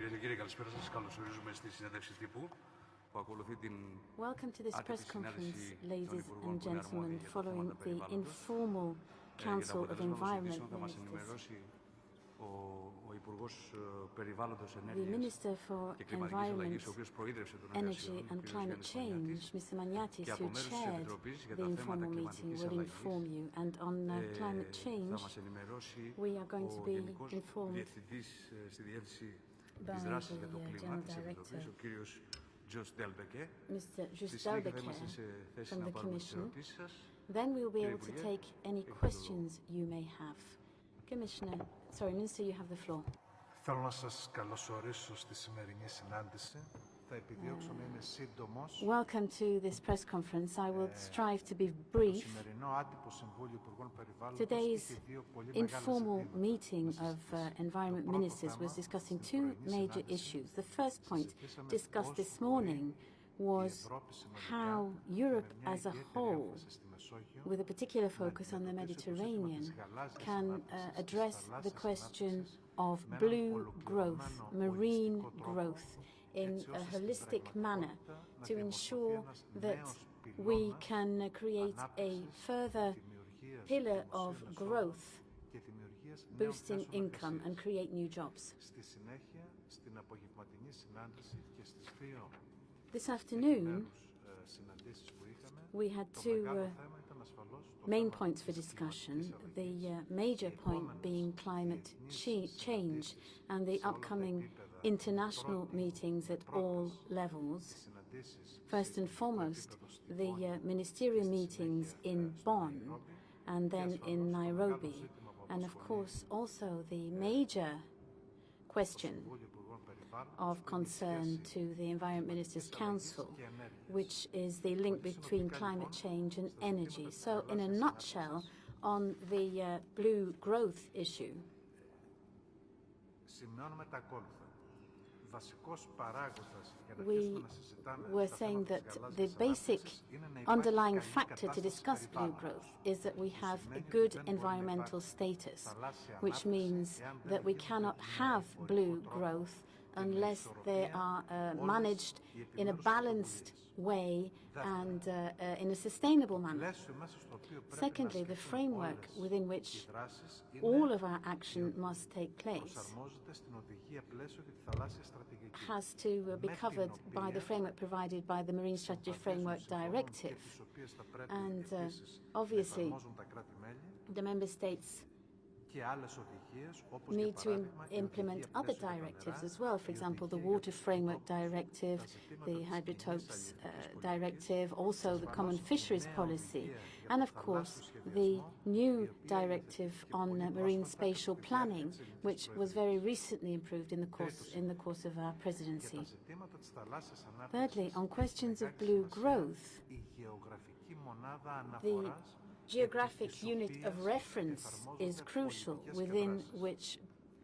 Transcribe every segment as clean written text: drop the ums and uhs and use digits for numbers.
Κυρίες και κύριοι, καλησπέρα σας. Καλωσορίζουμε στη συνέντευξη τύπου που ακολουθεί την Welcome to this press conference, ladies and gentlemen, following the informal Council of Environment Ministers. The Minister for Environment, Energy and Climate Change, Mr. Maniatis, who chaired the informal meeting, will inform you. And on climate change, we are going to be informed by the General Director, Mr. Just Delbeke from the Commission. Then we will be able to take any questions you may have. Minister, you have the floor. Θέλω να σας καλωσορίσω στη σημερινή συνάντηση. Θα επιδιώξω να είμαι σύντομος. Welcome to this press conference. I will strive to be brief. Today's informal meeting of environment ministers was discussing two major issues. The first point discussed this morning was how Europe as a whole, with a particular focus on the Mediterranean, can address the question of blue growth, marine growth, in a holistic manner to ensure that we can create a further pillar of growth, boosting income and create new jobs. This afternoon, we had two main points for discussion, the major point being climate change and the upcoming international meetings at all levels. First and foremost, the ministerial meetings in Bonn and then in Nairobi, and of course also the major question of concern to the Environment Ministers' Council, which is the link between climate change and energy. So, in a nutshell, on the blue growth issue, we were saying that the basic underlying factor to discuss blue growth is that we have a good environmental status, which means that we cannot have blue growth unless they are managed in a balanced way and in a sustainable manner. Secondly, the framework within which all of our action must take place has to be covered by the framework provided by the Marine Strategy Framework Directive. And obviously, the Member States need to implement other directives as well. For example, the Water Framework Directive, the Hydrotopes Directive, also the Common Fisheries Policy, and of course the new directive on marine spatial planning, which was very recently improved in the course of our presidency. Thirdly, on questions of blue growth, the geographic unit of reference is crucial within which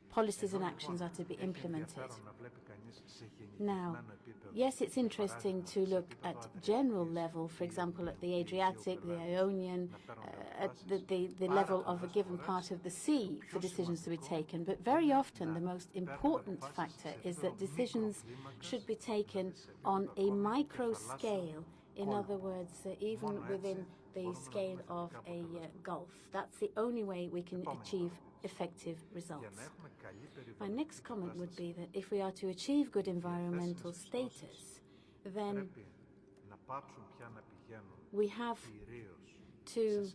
policies and actions are to be implemented. Now, yes, it's interesting to look at general level, for example, at the Adriatic, the Ionian, at the level of a given part of the sea for decisions to be taken. But very often the most important factor is that decisions should be taken on a micro scale. In other words, even within the scale of a gulf. That's the only way we can achieve effective results. My next comment would be that if we are to achieve good environmental status, then we have to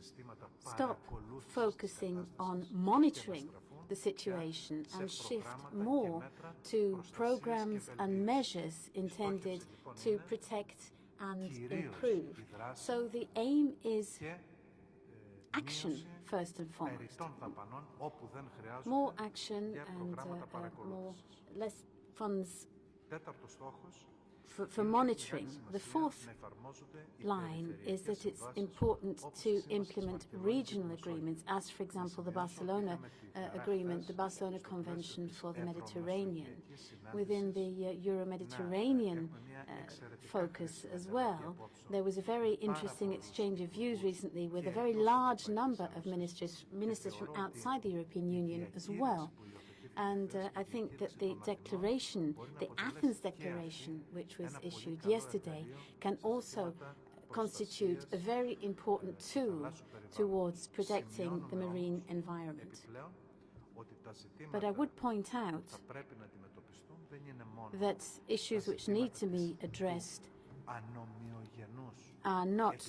stop focusing on monitoring the situation and shift more to programs and measures intended to protect and improve. So the aim is action first and foremost. More action and less funds for monitoring. The fourth line is that it's important to implement regional agreements, as for example the Barcelona Agreement, the Barcelona Convention for the Mediterranean. Within the Euro-Mediterranean focus as well, there was a very interesting exchange of views recently with a very large number of ministers from outside the European Union as well. And I think that the declaration, the Athens Declaration, which was issued yesterday, can also constitute a very important tool towards protecting the marine environment. But I would point out that issues which need to be addressed are not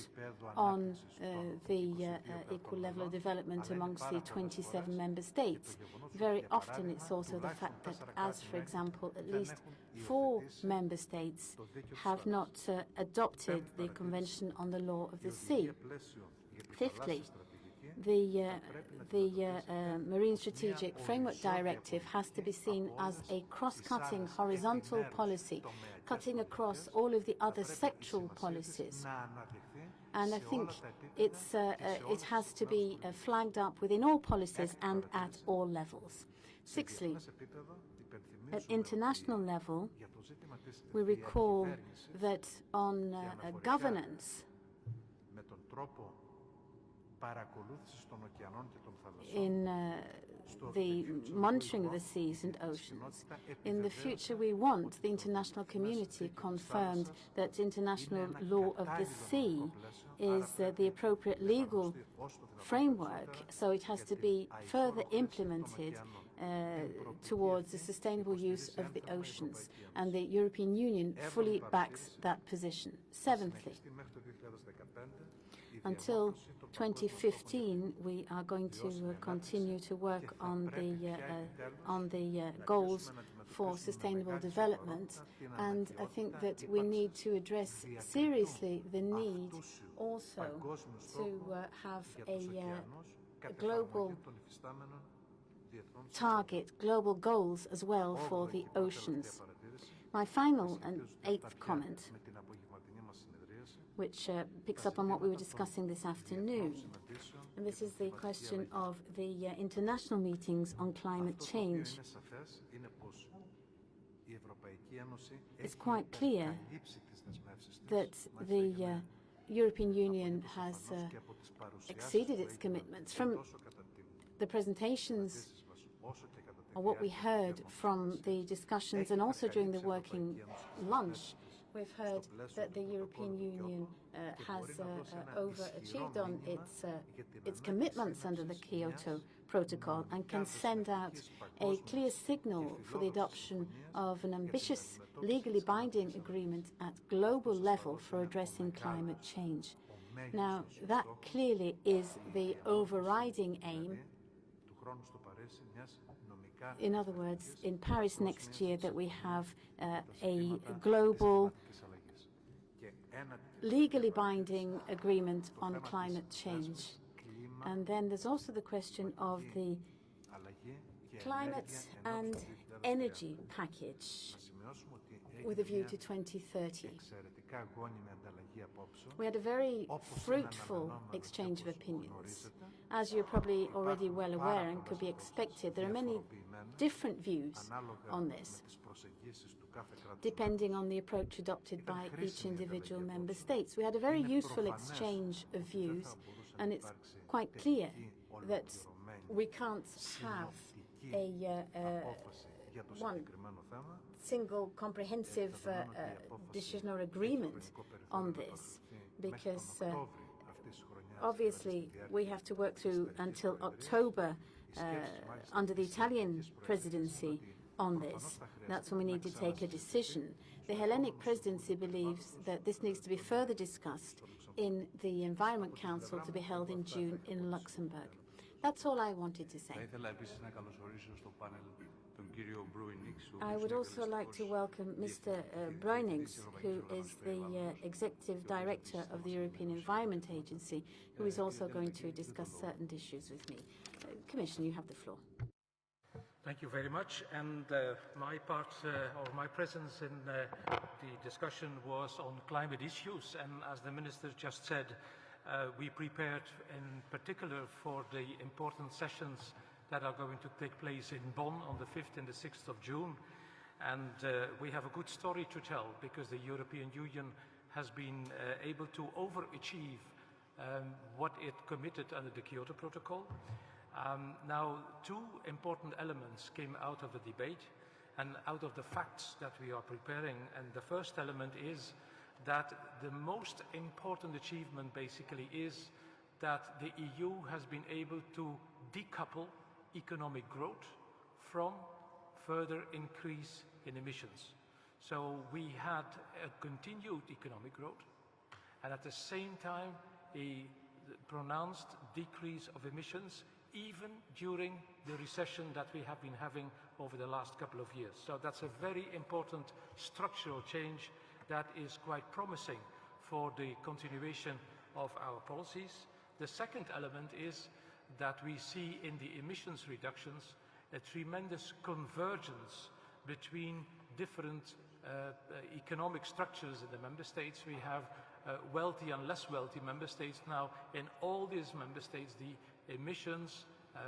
on the equal level of development amongst the 27 member states. Very often it's also the fact that, as for example, at least 4 member states have not adopted the Convention on the Law of the Sea. Fifthly, the Marine Strategic Framework Directive has to be seen as a cross-cutting horizontal policy, cutting across all of the other sectoral policies. And I think it has to be flagged up within all policies and at all levels. Sixthly, at international level, we recall that on governance, in the monitoring of the seas and oceans. In the future, we want the international community confirmed that international law of the sea is the appropriate legal framework, so it has to be further implemented towards the sustainable use of the oceans, and the European Union fully backs that position. Seventhly, until 2015, we are going to continue to work on the goals for sustainable development, and I think that we need to address seriously the need also to have a global target, global goals as well for the oceans. My final and 8th comment, which picks up on what we were discussing this afternoon. And this is the question of the international meetings on climate change. It's quite clear that the European Union has exceeded its commitments. From the presentations, or what we heard from the discussions and also during the working lunch, we've heard that the European Union has overachieved on its commitments under the Kyoto Protocol and can send out a clear signal for the adoption of an ambitious, legally binding agreement at global level for addressing climate change. Now, that clearly is the overriding aim. In other words, in Paris next year, that we have a global, legally binding agreement on climate change. And then there's also the question of the climate and energy package with a view to 2030. We had a very fruitful exchange of opinions. As you're probably already well aware and could be expected, there are many different views on this, depending on the approach adopted by each individual member states. We had a very useful exchange of views, and it's quite clear that we can't have one single comprehensive decision or agreement on this, because obviously we have to work through until October under the Italian presidency on this. That's when we need to take a decision. The Hellenic presidency believes that this needs to be further discussed in the Environment Council to be held in June in Luxembourg. That's all I wanted to say. I would also like to welcome Mr. Bruinings, who is the Executive Director of the European Environment Agency, who is also going to discuss certain issues with me. Commissioner, you have the floor. Thank you very much. And my part, or my presence in the discussion was on climate issues. And as the Minister just said, we prepared in particular for the important sessions that are going to take place in Bonn on the 5th and the 6th of June. And we have a good story to tell, because the European Union has been able to overachieve what it committed under the Kyoto Protocol. Now, two important elements came out of the debate and out of the facts that we are preparing. And the first element is that the most important achievement basically is that the EU has been able to decouple economic growth from further increase in emissions. So we had a continued economic growth and at the same time a pronounced decrease of emissions even during the recession that we have been having over the last couple of years. So that's a very important structural change that is quite promising for the continuation of our policies. The second element is that we see in the emissions reductions a tremendous convergence between different economic structures in the member states. We have wealthy and less wealthy member states now. In all these member states, the emissions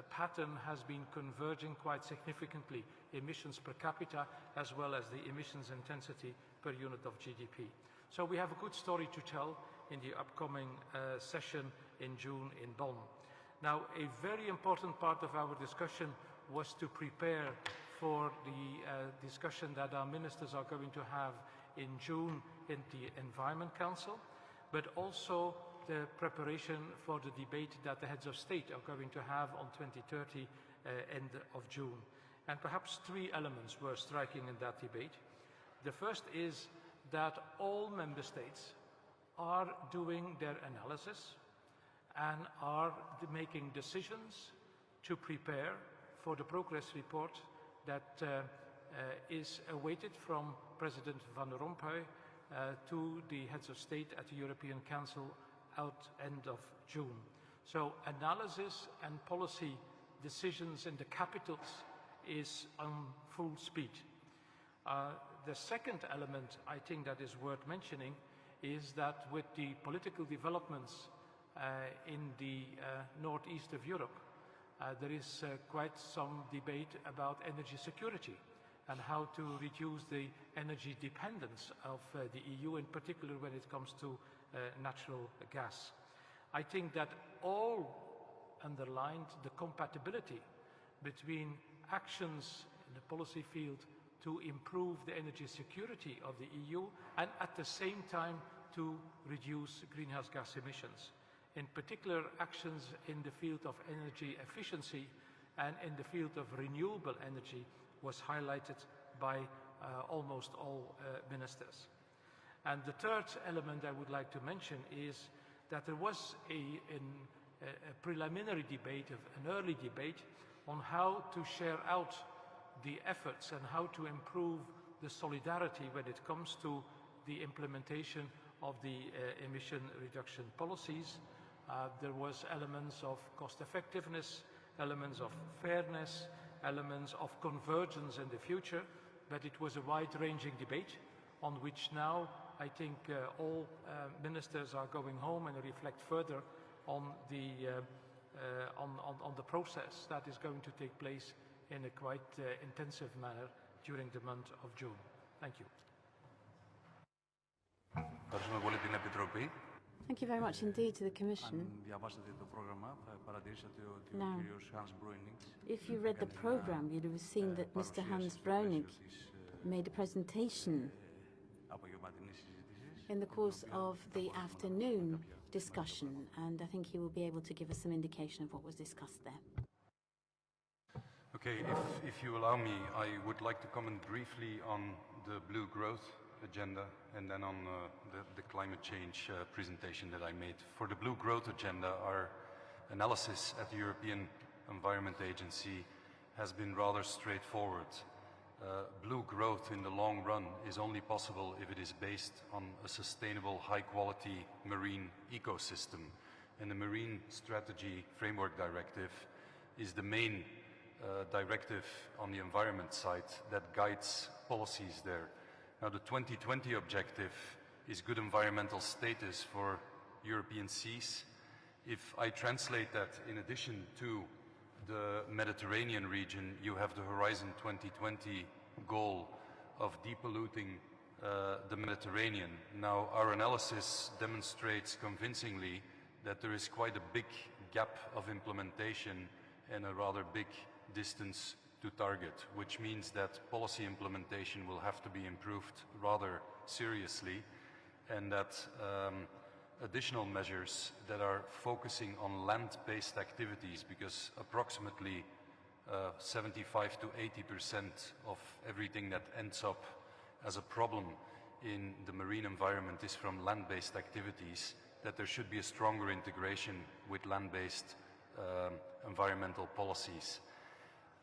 pattern has been converging quite significantly, emissions per capita as well as the emissions intensity per unit of GDP. So we have a good story to tell in the upcoming session in June in Bonn. Now, a very important part of our discussion was to prepare for the discussion that our ministers are going to have in June in the Environment Council, but also the preparation for the debate that the heads of state are going to have on 2030, end of June. And perhaps three elements were striking in that debate. The first is that all member states are doing their analysis and are making decisions to prepare for the progress report that is awaited from President Van Rompuy to the heads of state at the European Council end of June. So analysis and policy decisions in the capitals is on full speed. The second element I think that is worth mentioning is that with the political developments in the northeast of Europe, there is quite some debate about energy security and how to reduce the energy dependence of the EU, in particular when it comes to natural gas. I think that all underlined the compatibility between actions in the policy field to improve the energy security of the EU and at the same time to reduce greenhouse gas emissions. In particular, actions in the field of energy efficiency and in the field of renewable energy was highlighted by almost all ministers. And the third element I would like to mention is that there was a preliminary debate, an early debate, on how to share out the efforts and how to improve the solidarity when it comes to the implementation of the emission reduction policies. There was elements of cost effectiveness, elements of fairness, elements of convergence in the future, but it was a wide-ranging debate on which now I think all ministers are going home and reflect further on the process that is going to take place in a quite intensive manner during the month of June. Thank you. Thank you very much indeed to the Commission. Now, if you read the program, you'd have seen that Mr. Hans Breunig made a presentation in the course of the afternoon discussion, and I think he will be able to give us some indication of what was discussed there. Okay, if you allow me, I would like to comment briefly on the Blue Growth agenda and then on the climate change presentation that I made. For the Blue Growth agenda, our analysis at the European Environment Agency has been rather straightforward. Blue growth in the long run is only possible if it is based on a sustainable, high-quality marine ecosystem. And the Marine Strategy Framework Directive is the main directive on the environment side that guides policies there. Now, the 2020 objective is good environmental status for European seas. If I translate that in addition to the Mediterranean region, you have the Horizon 2020 goal of depolluting the Mediterranean. Now, our analysis demonstrates convincingly that there is quite a big gap of implementation and a rather big distance to target, which means that policy implementation will have to be improved rather seriously, and that additional measures that are focusing on land-based activities, because approximately 75 to 80% of everything that ends up as a problem in the marine environment is from land-based activities, that there should be a stronger integration with land-based environmental policies.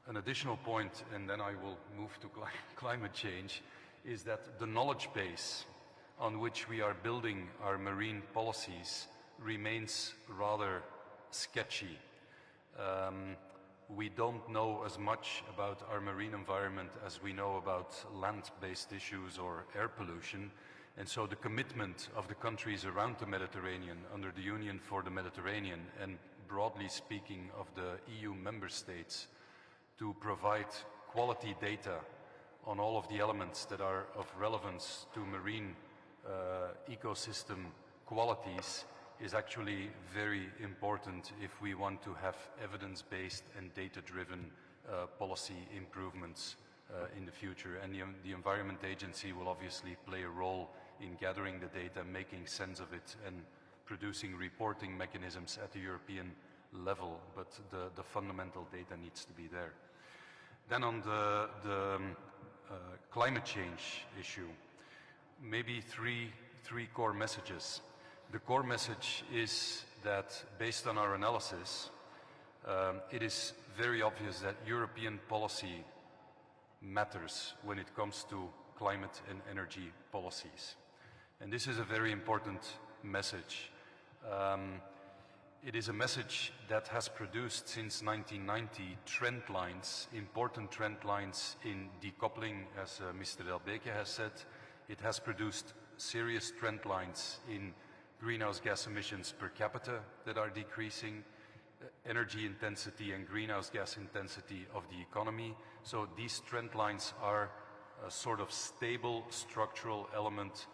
An additional point, and then I will move to climate change, is that the knowledge base on which we are building our marine policies remains rather sketchy. We don't know as much about our marine environment as we know about land-based issues or air pollution, and so the commitment of the countries around the Mediterranean under the Union for the Mediterranean, and broadly speaking of the EU member states, to provide quality data on all of the elements that are of relevance to marine ecosystem qualities is actually very important if we want to have evidence-based and data-driven policy improvements in the future. And the Environment Agency will obviously play a role in gathering the data, making sense of it, and producing reporting mechanisms at the European level, but the fundamental data needs to be there. Then on the climate change issue, maybe three core messages. The core message is that, based on our analysis, it is very obvious that European policy matters when it comes to climate and energy policies. And this is a very important message. It is a message that has produced since 1990 trend lines, important trend lines in decoupling, as Mr. Del Beke has said. It has produced serious trend lines in greenhouse gas emissions per capita that are decreasing, energy intensity and greenhouse gas intensity of the economy. So these trend lines are a sort of stable structural element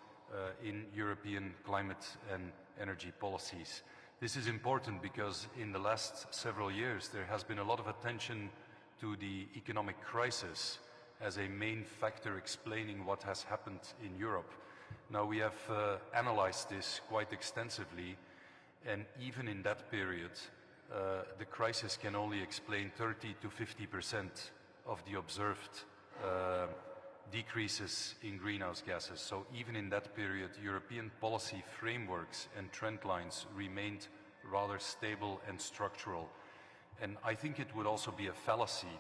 in European climate and energy policies. This is important because in the last several years there has been a lot of attention to the economic crisis as a main factor explaining what has happened in Europe. Now we have analyzed this quite extensively, and even in that period the crisis can only explain 30 to 50% of the observed decreases in greenhouse gases. So even in that period, European policy frameworks and trend lines remained rather stable and structural. And I think it would also be a fallacy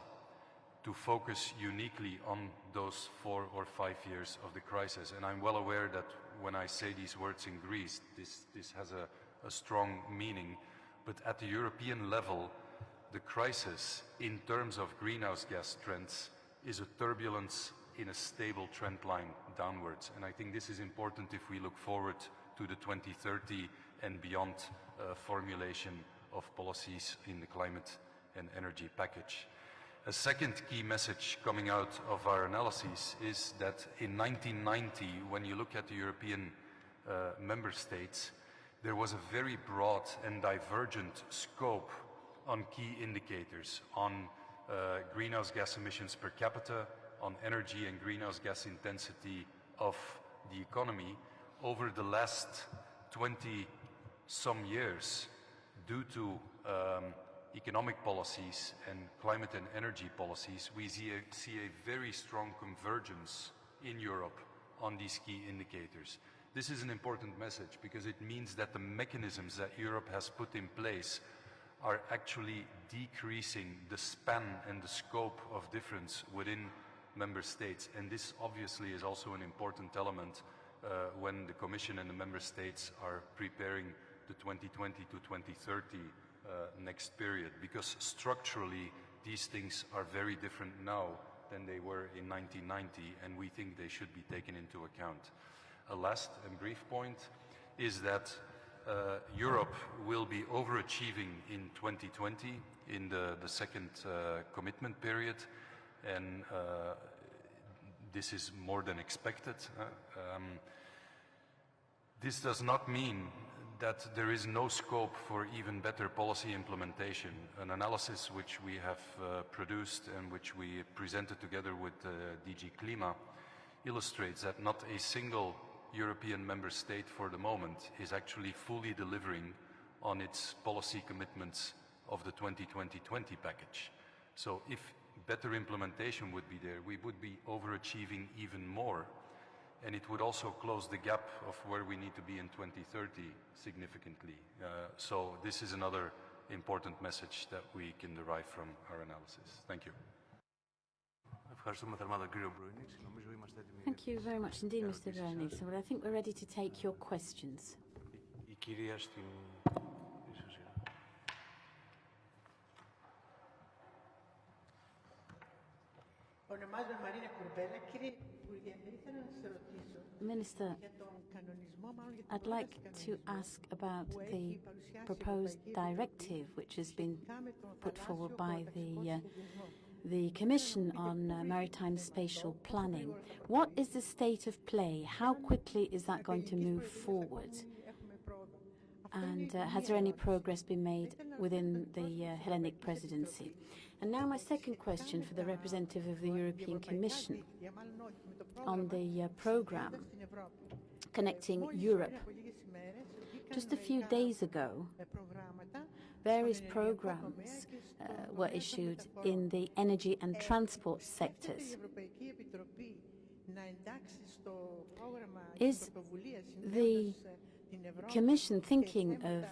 to focus uniquely on those 4 or 5 years of the crisis. And I'm well aware that when I say these words in Greece, this has a strong meaning. But at the European level, the crisis in terms of greenhouse gas trends is a turbulence in a stable trend line downwards. And I think this is important if we look forward to the 2030 and beyond formulation of policies in the climate and energy package. A second key message coming out of our analysis is that in 1990, when you look at the European member states, there was a very broad and divergent scope on key indicators, on greenhouse gas emissions per capita, on energy and greenhouse gas intensity of the economy. Over the last 20-some years, due to economic policies and climate and energy policies, we see a very strong convergence in Europe on these key indicators. This is an important message because it means that the mechanisms that Europe has put in place are actually decreasing the span and the scope of difference within member states. And this obviously is also an important element when the Commission and the member states are preparing the 2020 to 2030 next period, because structurally these things are very different now than they were in 1990, and we think they should be taken into account. A last and brief point is that Europe will be overachieving in 2020 in the second commitment period, and this is more than expected. This does not mean that there is no scope for even better policy implementation. An analysis which we have produced and which we presented together with DG Klima illustrates that not a single European member state for the moment is actually fully delivering on its policy commitments of the 2020-20 package. So if better implementation would be there, we would be overachieving even more, and it would also close the gap of where we need to be in 2030 significantly. So this is another important message that we can derive from our analysis. Thank you. Thank you very much indeed, Mr. Brunix. Well, I think we're ready to take your questions. Minister, I'd like to ask about the proposed directive which has been put forward by the Commission on Maritime Spatial Planning. What is the state of play? How quickly is that going to move forward? And has there any progress been made within the Hellenic presidency? And now my second question for the representative of the European Commission on the program Connecting Europe. Just a few days ago, various programs were issued in the energy and transport sectors. Is the Commission thinking of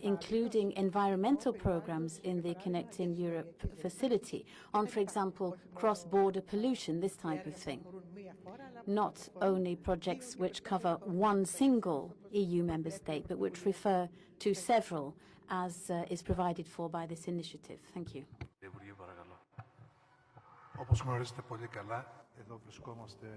including environmental programs in the Connecting Europe facility on, for example, cross-border pollution, this type of thing? Not only projects which cover one single EU member state, but which refer to several, as is provided for by this initiative. Thank you. Όπως γνωρίζετε πολύ καλά, εδώ βρισκόμαστε.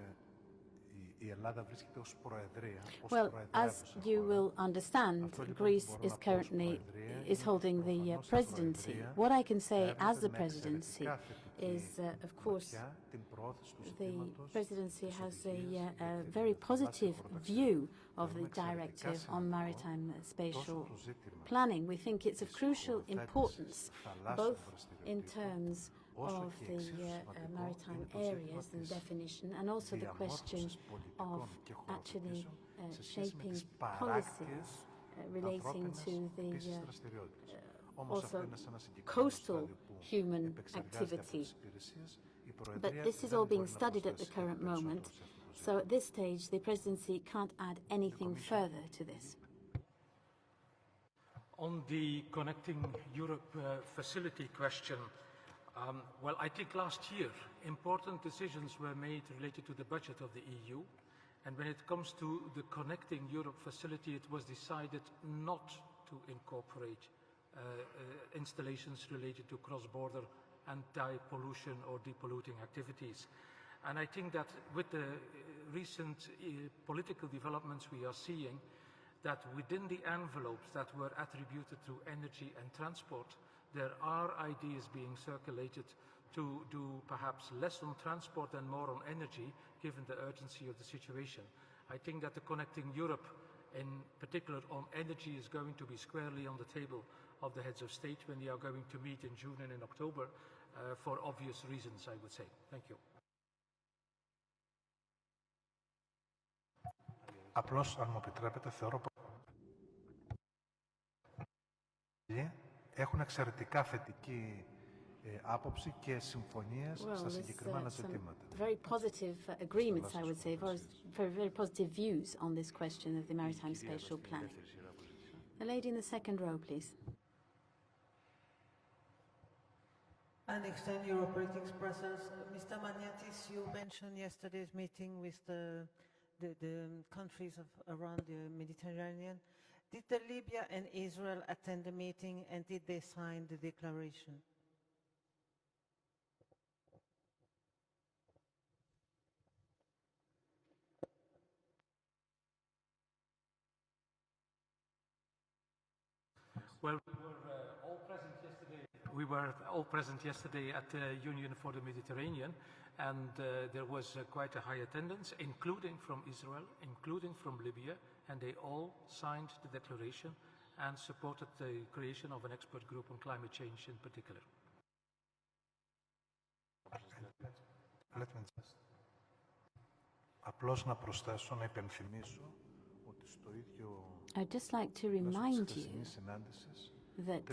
Well, as you will understand, Greece is currently holding the presidency. What I can say as the presidency is, of course, the presidency has a very positive view of the directive on maritime spatial planning. We think it's of crucial importance, both in terms of the maritime areas and definition, and also the question of actually shaping policies relating to the also coastal human activity. But this is all being studied at the current moment, so at this stage the presidency can't add anything further to this. On the Connecting Europe facility question, well, I think last year important decisions were made related to the budget of the EU, and when it comes to the Connecting Europe facility, it was decided not to incorporate installations related to cross-border anti-pollution or depolluting activities. And I think that with the recent political developments we are seeing, that within the envelopes that were attributed to energy and transport, there are ideas being circulated to do perhaps less on transport and more on energy, given the urgency of the situation. I think that the Connecting Europe, in particular on energy, is going to be squarely on the table of the heads of state when they are going to meet in June and in October, for obvious reasons, I would say. Thank you. Απλώς, αν μου επιτρέπετε, θεωρώ έχουν εξαιρετικά θετική άποψη και συμφωνίες στα συγκεκριμένα ζητήματα. Very positive agreements, I would say, very positive views on this question of the maritime spatial planning. The lady in the second row, please. And extend your politics presence. Mr. Maniatis, you mentioned yesterday's meeting with the countries around the Mediterranean. Did Libya and Israel attend the meeting, and did they sign the declaration? Well, we were all present yesterday We were all present yesterday at the Union for the Mediterranean, and there was quite a high attendance, including from Israel, including from Libya, and they all signed the declaration and supported the creation of an expert group on climate change in particular. Let me just... Απλώς να προσθέσω, να υπενθυμίσω ότι στο ίδιο I'd just like to remind you that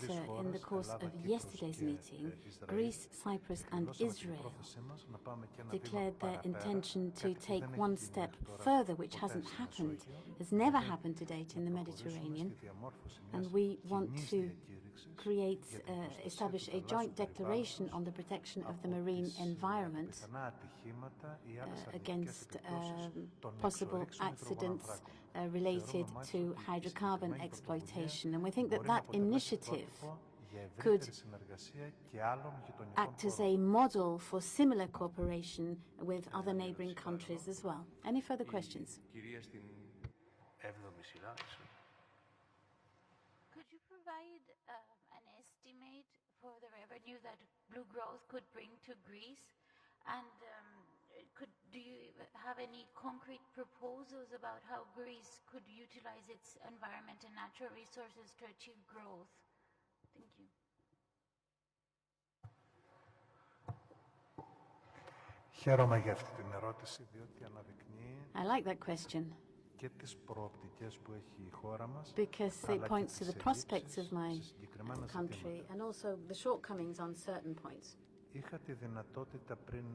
in the course of yesterday's meeting, Greece, Cyprus and Israel declared their intention to take one step further, which hasn't happened, has never happened to date in the Mediterranean, and we want to establish a joint declaration on the protection of the marine environment against possible accidents related to hydrocarbon exploitation. And we think that that initiative could act as a model for similar cooperation with other neighboring countries as well. Any further questions? Could you provide an estimate for the revenue that blue growth could bring to Greece? And do you have any concrete proposals about how Greece could utilize its environment and natural resources to achieve growth? Thank you. Χαίρομαι για αυτή την ερώτηση, διότι αναδεικνύει I like that question και τις προοπτικές που έχει η χώρα μας, because αλλά it και points τις to the prospects of εξελίξεις my σε συγκεκριμένα country ζητήματα. and also the shortcomings on certain points. Είχα τη δυνατότητα πριν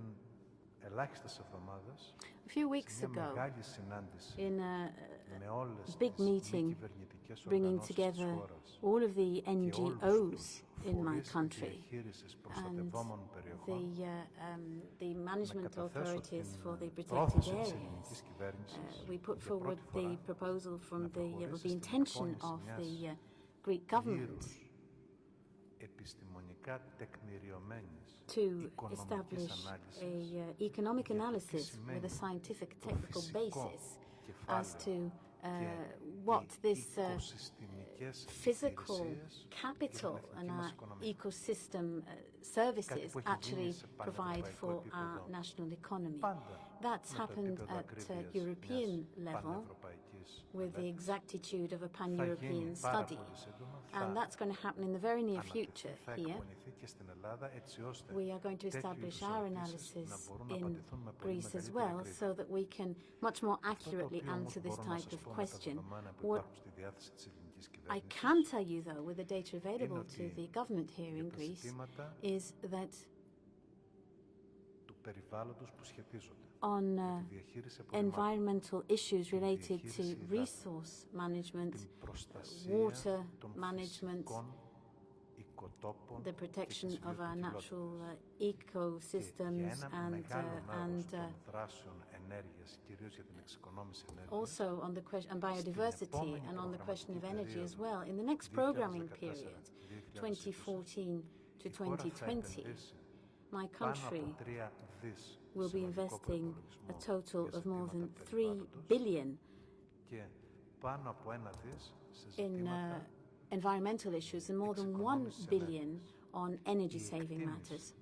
ελάχιστες εβδομάδες A few weeks σε μια ago, μεγάλη συνάντηση in a με όλες big τις μη meeting κυβερνητικές bringing οργανώσεις της together χώρας all of the και όλους NGOs τους in my φορείς country διαχείρισης and προστατευόμενων περιοχών the management να καταθέσω authorities for the την protected πρόθεση της ελληνικής areas. κυβέρνησης We put για forward πρώτη the φορά proposal from να the προχωρήσει the στην intention εκπόνηση of μιας the Greek government πλήρους επιστημονικά τεκμηριωμένης to οικονομικής establish ανάλυσης a economic για το τι analysis with a σημαίνει scientific το technical φυσικό basis as κεφάλαιο to και what οι this οικοσυστημικές physical υπηρεσίες capital για την and εθνική our μας οικονομία. ecosystem Κάτι services που έχει γίνει actually σε provide πανευρωπαϊκό for our επίπεδο national economy. πάντα That's με το happened επίπεδο at ακρίβειας European μιας level πανευρωπαϊκής with the μελέτης. exactitude of a Θα γίνει pan-European πάρα study. πολύ σύντομα, And θα that's going to happen in the very near αναπτυχθεί, future θα here. εκπονηθεί και στην Ελλάδα έτσι ώστε We are going to τέτοιου establish είδους our ερωτήσεις analysis να μπορούν να in απαντηθούν με πολύ Greece as μεγαλύτερη well ακρίβεια. so that we can much more Αυτό το accurately οποίο όμως answer this μπορώ να type σας of πω με τα question. δεδομένα που What υπάρχουν στη διάθεση της ελληνικής I κυβέρνησης can tell you, though, with the data available to ότι the government here για in τα Greece, ζητήματα is that του περιβάλλοντος που σχετίζονται on με τη διαχείριση απορριμμάτων, environmental issues related to διαχείριση υδάτων, resource management, την προστασία water των management, φυσικών οικοτόπων the και protection της of our βιοποικιλότητας. natural Και ecosystems για ένα and μεγάλο μέρος and των δράσεων ενέργειας, κυρίως για την εξοικονόμηση ενέργειας, also on the question and biodiversity επόμενη and on the question of energy as προγραμματική well. In the next programming period, 2014 to η χώρα θα 2020, επενδύσει my πάνω country από 3 δις will be συνολικό investing a προϋπολογισμό total για of more than ζητήματα 3 περιβάλλοντος billion και πάνω από 1 δις σε in ζητήματα environmental issues and more than 1 εξοικονόμησης billion on energy Η saving εκτίμηση matters.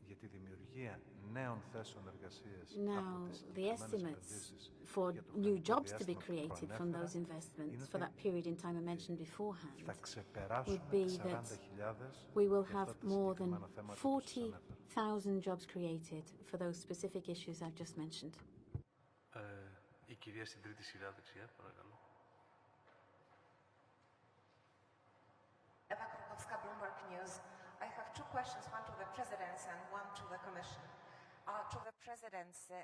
για τη δημιουργία νέων θέσεων εργασίας Now, από τις the συγκεκριμένες estimates επενδύσεις for για το new χρονικό jobs to be διάστημα που created from those προανέφερα investments είναι for that ότι period in time I mentioned beforehand θα ξεπεράσουμε would be τις that 40.000 we will για have αυτά τα more than συγκεκριμένα θέματα που σας ανέφερα. 40,000 jobs created for those specific issues I've just mentioned. Η κυρία στην τρίτη σειρά δεξιά, παρακαλώ. Eva Krukowska, Bloomberg News. I have two questions, one to the Presidency and one to the Commission. To the Presidency,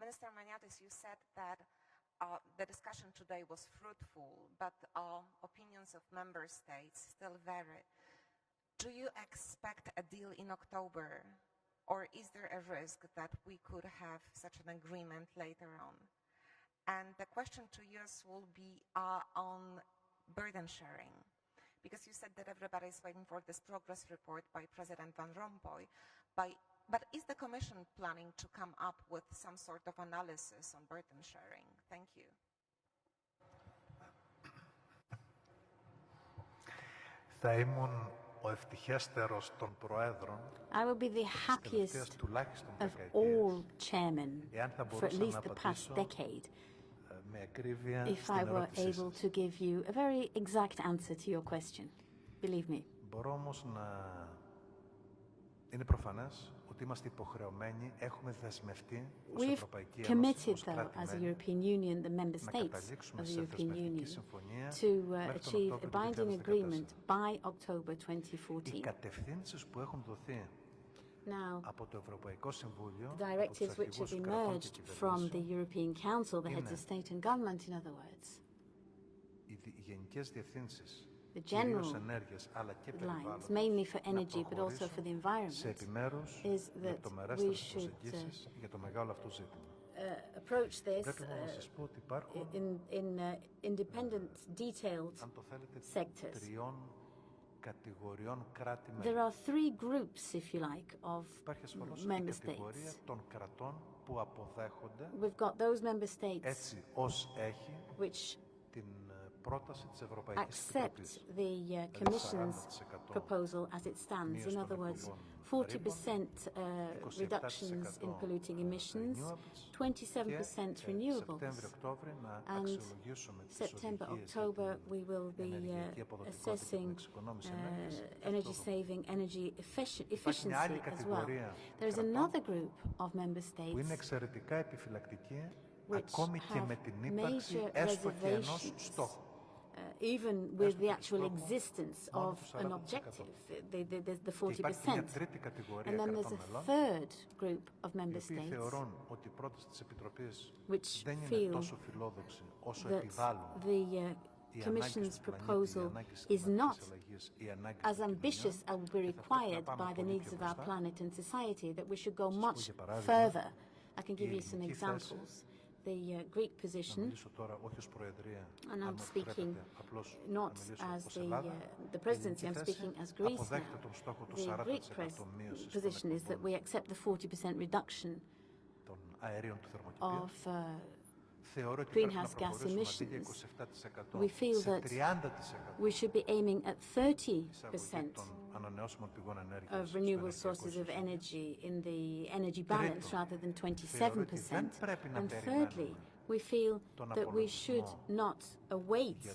Minister Maniatis, you said that the discussion today was fruitful, but opinions of member states still vary. Do you expect a deal in October, or is there a risk that we could have such an agreement later on? And the question to you will be on burden sharing. Because you said that everybody is waiting for this progress report by President Van Rompuy. But is the Commission planning to come up with some sort of analysis on burden sharing? Thank you. Θα ήμουν ο ευτυχέστερος των προέδρων I will be the της happiest τελευταίας τουλάχιστον of δεκαετίας. all chairmen Εάν θα for at μπορούσα least να the past απαντήσω decade, με ακρίβεια if στην I were ερώτησή able σας. to give you a very exact answer to your question. Believe me. Μπορώ όμως να... Είναι προφανές ότι είμαστε υποχρεωμένοι, έχουμε δεσμευτεί ως We've Ευρωπαϊκή Ένωση, committed, ως though, as a κράτη-μέλη, European Union, the member να states καταλήξουμε of the σε European δεσμευτική Union, συμφωνία to μέχρι τον achieve a Οκτώβριο binding του 2014. agreement by October Οι 2014. κατευθύνσεις που έχουν δοθεί Now, από το Ευρωπαϊκό Συμβούλιο, the από τους directives which have αρχηγούς emerged κρατών και from the κυβερνήσεων, European Council, the heads Είναι of state and government, in other words, οι γενικές διευθύνσεις, the κυρίως general ενέργειας, αλλά και lines, περιβάλλοντος, mainly for να energy but also for the προχωρήσουν σε environment, επιμέρους is that we λεπτομερέστερες should προσεγγίσεις για το μεγάλο αυτό ζήτημα. approach this Πρέπει να σας πω ότι υπάρχουν, in independent, detailed αν το θέλετε, sectors. τριών κατηγοριών There κράτη-μέλη. are three groups, if you like, of Υπάρχει ασφαλώς η member κατηγορία states. των κρατών που αποδέχονται We've got those member states έτσι ως έχει which την πρόταση της Ευρωπαϊκής accept Επιτροπής. the Commission's proposal as it stands. In other words, 40% reductions in polluting emissions, 27% renewables. Σεπτέμβριο-Οκτώβριο να And αξιολογήσουμε τις September, οδηγίες October, για we will την be ενεργειακή αποδοτικότητα και την assessing εξοικονόμηση ενέργειας. energy saving, energy efficiency μια άλλη as well. κατηγορία There is κρατών another group of member που είναι states εξαιρετικά επιφυλακτική which ακόμη και have με την ύπαρξη major έστω και ενός reservations, στόχου. even with the actual existence of an objective, the Και υπάρχει μια 40%. τρίτη κατηγορία And then there's κρατών a μελών, third group of οι member οποίοι states θεωρούν ότι η πρόταση της Επιτροπής which δεν είναι feel τόσο φιλόδοξη όσο that επιβάλλουν the οι ανάγκες Commission's του πλανήτη, οι proposal ανάγκες is της not αλλαγής, οι ανάγκες as των ambitious κοινωνιών. as will be Και θα πρέπει να required πάμε by the πολύ needs πιο of our μπροστά. planet and society, that we should go much για παράδειγμα, further. I can give η you some ελληνική θέση, examples. The Greek Να position, μιλήσω τώρα όχι ως Προεδρία, and αν I'm μου speaking επιτρέπετε, απλώς not να μιλήσω as ως the Ελλάδα. the Η presidency, I'm ελληνική θέση speaking as Greece αποδέχεται now. τον στόχο του The 40% Greek μείωσης των position is that εκπομπών we accept the 40% reduction των αερίων του θερμοκηπίου. of Θεωρώ ότι πρέπει να greenhouse gas προχωρήσουμε αντί για emissions. 27% We feel σε that 30% we should be aiming at 30% εισαγωγή των ανανεώσιμων πηγών ενέργειας of στο renewable ενεργειακό sources of σύστημα. energy in the energy balance Τρίτον, rather than θεωρώ ότι δεν 27%. πρέπει να And περιμένουμε thirdly, we feel τον that we should απολογισμό not await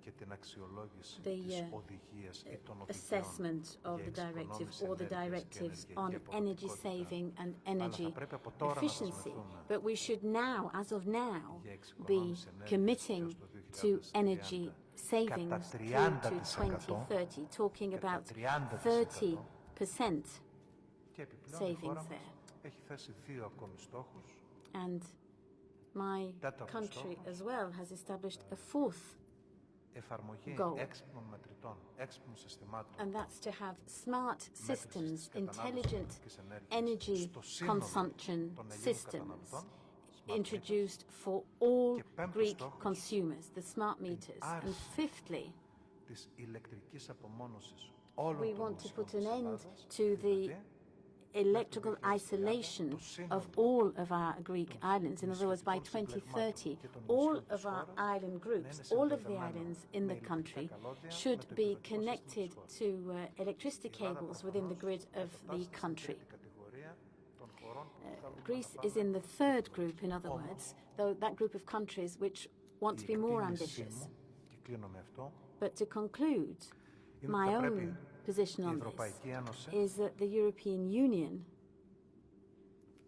για την αξιολόγηση the της οδηγίας ή των οδηγιών assessment of για the directive εξοικονόμηση or the ενέργειας και directives on ενεργειακή energy αποδοτικότητα. saving and Αλλά energy θα πρέπει από τώρα να efficiency. δεσμευτούμε But we should now, as of now, για be εξοικονόμηση ενέργειας committing έως το to 2030 energy savings through to 2030, talking about 30% και επιπλέον η χώρα savings μας there. έχει θέσει δύο ακόμη στόχους. And my Τέταρτος country στόχος. as well has established a fourth, Εφαρμογή Goal. έξυπνων μετρητών, έξυπνων συστημάτων and that's to have smart systems, μέτρησης της κατανάλωσης intelligent ηλεκτρικής ενέργειας energy στο σύνολο consumption των Ελλήνων systems καταναλωτών, smart meters. introduced for all Και πέμπτος Greek στόχος, consumers, the smart meters. And άρση fifthly, της ηλεκτρικής απομόνωσης όλων we των want to νησιών put της an end Ελλάδας, to the δηλαδή electrical isolation of all of our Greek islands. In other words, by 2030, all of our island groups, all of the islands in the country, should be connected to electricity cables within the grid of the country. κατηγορία των χωρών που θέλουν Greece is in the third group, in other words, though that group of countries which want to be more ambitious. Και κλείνω με αυτό. But to conclude, Είναι my ότι θα own πρέπει position η on this Ευρωπαϊκή Ένωση is that the European Union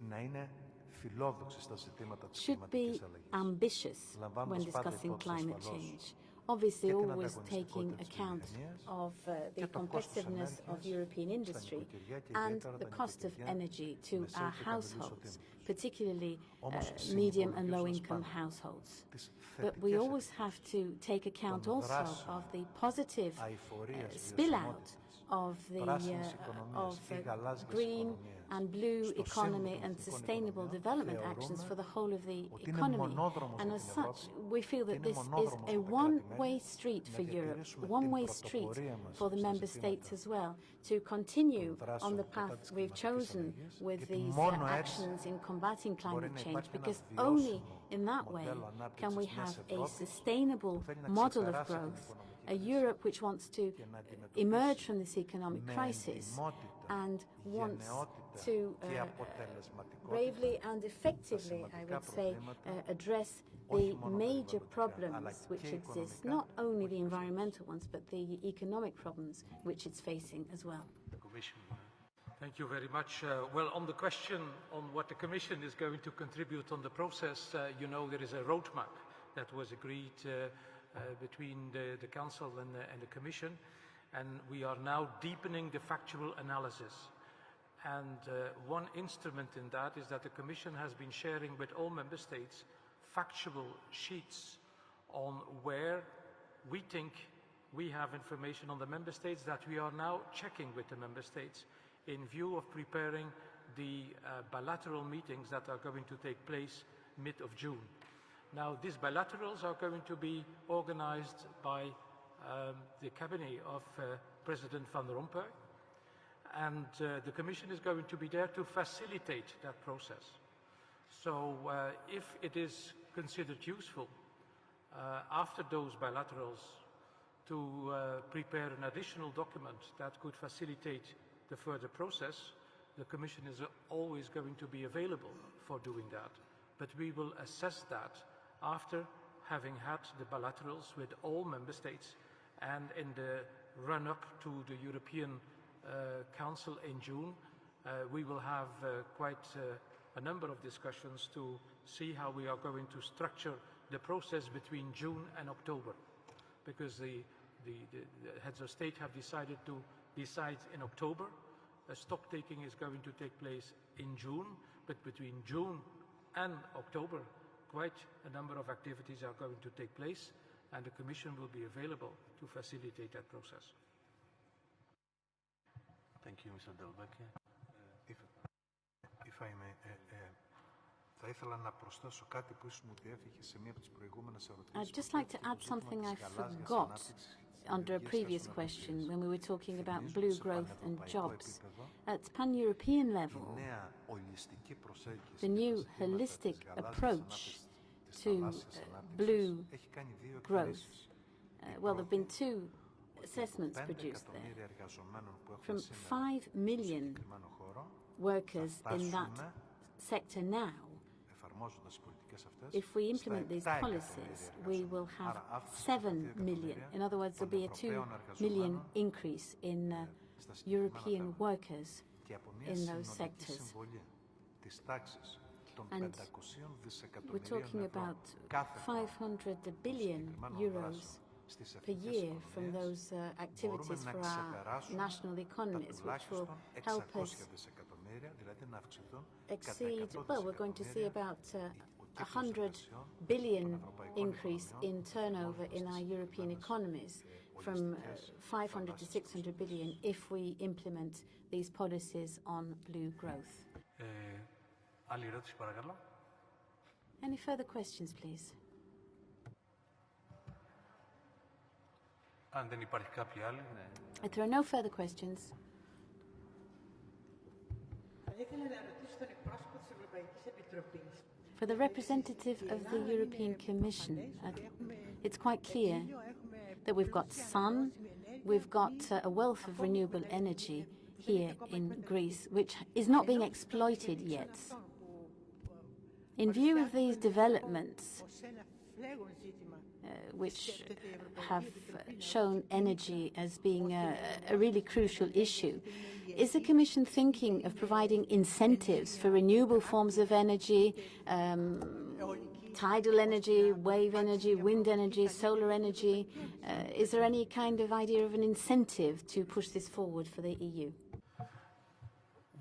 να είναι φιλόδοξη στα ζητήματα της should be κλιματικής αλλαγής. ambitious when Λαμβάνοντας πάντα discussing υπόψη climate ασφαλώς change. Obviously, και την always ανταγωνιστικότητα taking της account βιομηχανίας of the και το κόστος competitiveness of ενέργειας European στα industry νοικοκυριά και and ιδιαίτερα the τα cost of νοικοκυριά energy to μεσαίου our και χαμηλού households, εισοδήματος. particularly Όμως medium συνυπολογίζοντας and low income πάντα households. τις But we θετικές always have to take account των also δράσεων of the positive αειφορίας, spill-out of the πράσινης οικονομίας ή γαλάζιας green οικονομίας and blue στο economy σύνολο and των εθνικών sustainable οικονομιών, development θεωρούμε actions for the whole of the ότι είναι economy. μονόδρομος And για as την such, Ευρώπη, we feel that είναι this is μονόδρομος a για τα one-way κράτη-μέλη street for να Europe, διατηρήσουμε one-way την street πρωτοπορία μας for the στα member ζητήματα states as well, to continue των δράσεων on the κατά path της we've κλιματικής chosen αλλαγής, with γιατί these μόνο έτσι actions in combating μπορεί climate να change, υπάρχει ένα because only βιώσιμο in that way μοντέλο can we ανάπτυξης μιας have a Ευρώπης sustainable που θέλει να model of ξεπεράσει την growth, οικονομική a Europe which wants to emerge from this economic crisis and wants to bravely and effectively, I would say, address the major problems which exist, not only the environmental ones, but the economic problems which it's facing as well. Thank you very much. Well, on the question on what the Commission is going to contribute on the process, you know there is a roadmap that was agreed between the Council and the Commission, and we are now deepening the factual analysis. And one instrument in that is that the Commission has been sharing with all Member States factual sheets on where we think we have information on the Member States that we are now checking with the Member States in view of preparing the bilateral meetings that are going to take place mid of June. Now, these bilaterals are going to be organized by the cabinet of President Van Rompuy, and the Commission is going to be there to facilitate that process. So if it is considered useful after those bilaterals to prepare an additional document that could facilitate the further process, the Commission is always going to be available for doing that. But we will assess that after having had the bilaterals with all Member States and in the run-up to the European Council in June. We will have quite a number of discussions to see how we are going to structure the process between June and October, because the heads of state have decided to decide in October. A stock taking is going to take place in June, but between June and October, quite a number of activities are going to take place, and the Commission will be available to facilitate that process. Thank you, Mr. Delbecque. If I may, θα ήθελα να προσθέσω κάτι που ίσως μου διέφυγε σε μία από τις προηγούμενες ερωτήσεις. I'd just like to add something I forgot under a previous question when we were talking about blue growth and jobs. At pan-European level, the new holistic approach to blue growth, well, there have been two assessments produced there. From 5 million workers in that sector now, if we implement these policies, we will have 7 million. In other words, there will be a 2 million increase in European workers in those sectors. And we're talking about 500 billion euros per year from those activities for our national economies, which will help us exceed, well, we're going to see about 100 billion increase in turnover in our European economies, from 500 to 600 billion if we implement these policies on blue growth. Άλλη ερώτηση, παρακαλώ. Any further questions, please? Αν δεν υπάρχει κάποια άλλη, ναι. If there are no further questions, for the representative of the European Commission, it's quite clear that we've got sun, we've got a wealth of renewable energy here in Greece, which is not being exploited yet. In view of these developments, which have shown energy as being a really crucial issue, is the Commission thinking of providing incentives for renewable forms of energy, tidal energy, wave energy, wind energy, solar energy? Is there any kind of idea of an incentive to push this forward for the EU?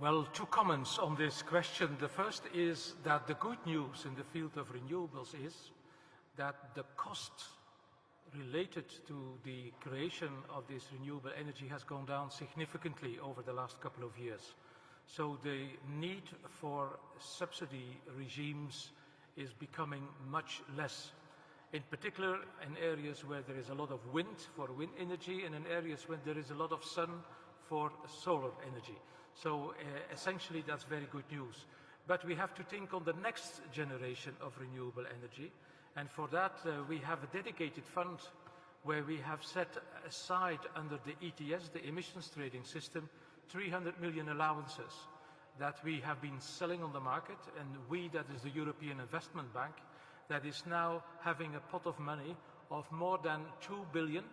Well, two comments on this question. The first is that the good news in the field of renewables is that the cost related to the creation of this renewable energy has gone down significantly over the last couple of years. So the need for subsidy regimes is becoming much less, in particular in areas where there is a lot of wind for wind energy and in areas where there is a lot of sun for solar energy. So essentially that's very good news. But we have to think on the next generation of renewable energy, and for that we have a dedicated fund where we have set aside under the ETS, the emissions trading system, 300 million allowances that we have been selling on the market, and we, that is the European Investment Bank, that is now having a pot of money of more than 2 billion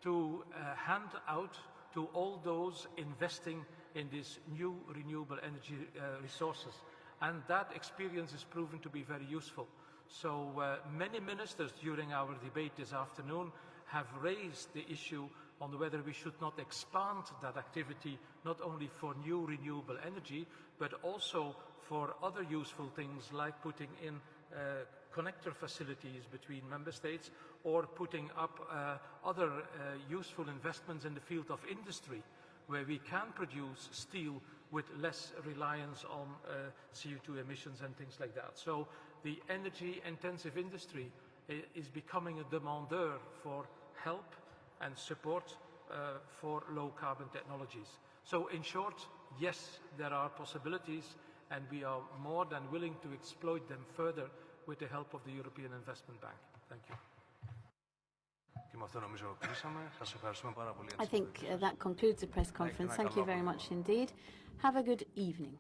to hand out to all those investing in these new renewable energy resources. And that experience is proven to be very useful. So many ministers during our debate this afternoon have raised the issue on whether we should not expand that activity not only for new renewable energy, but also for other useful things like putting in connector facilities between member states, or putting up other useful investments in the field of industry, where we can produce steel with less reliance on CO2 emissions and things like that. So the energy-intensive industry is becoming a demandeur for help and support for low-carbon technologies. So in short, yes, there are possibilities, and we are more than willing to exploit them further with the help of the European Investment Bank. Thank you. I think that concludes the press conference. Thank you very much indeed. Have a good evening.